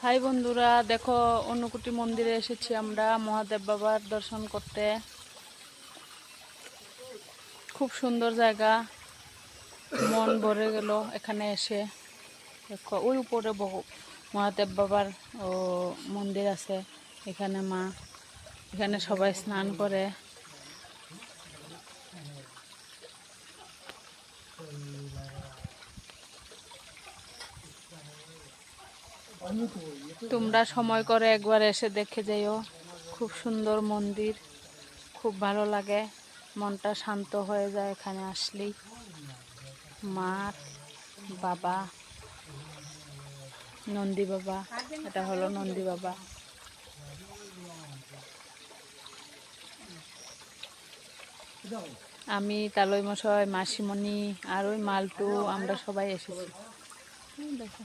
High বন্ধুরা, দেখো অন্নকুটি মন্দিরে এসেছি আমরা মহাদেব বাবার দর্শন করতে। খুব সুন্দর জায়গা, মন ভরে গেল এখানে এসে। দেখো ওই উপরে বহু মহাদেব বাবার মন্দির আছে। এখানে মা, এখানে সবাই স্নান করে। তোমরা সময় করে একবার এসে দেখে যাইও। খুব সুন্দর মন্দির, খুব ভালো লাগে, মনটা শান্ত হয়ে যায় এখানে আসলেই। মা, বাবা, নন্দী বাবা, এটা হলো নন্দী বাবা। আমি, তালই মশাই, মাসিমণি আর ওই মালটু, আমরা সবাই এসেছি। দেখো।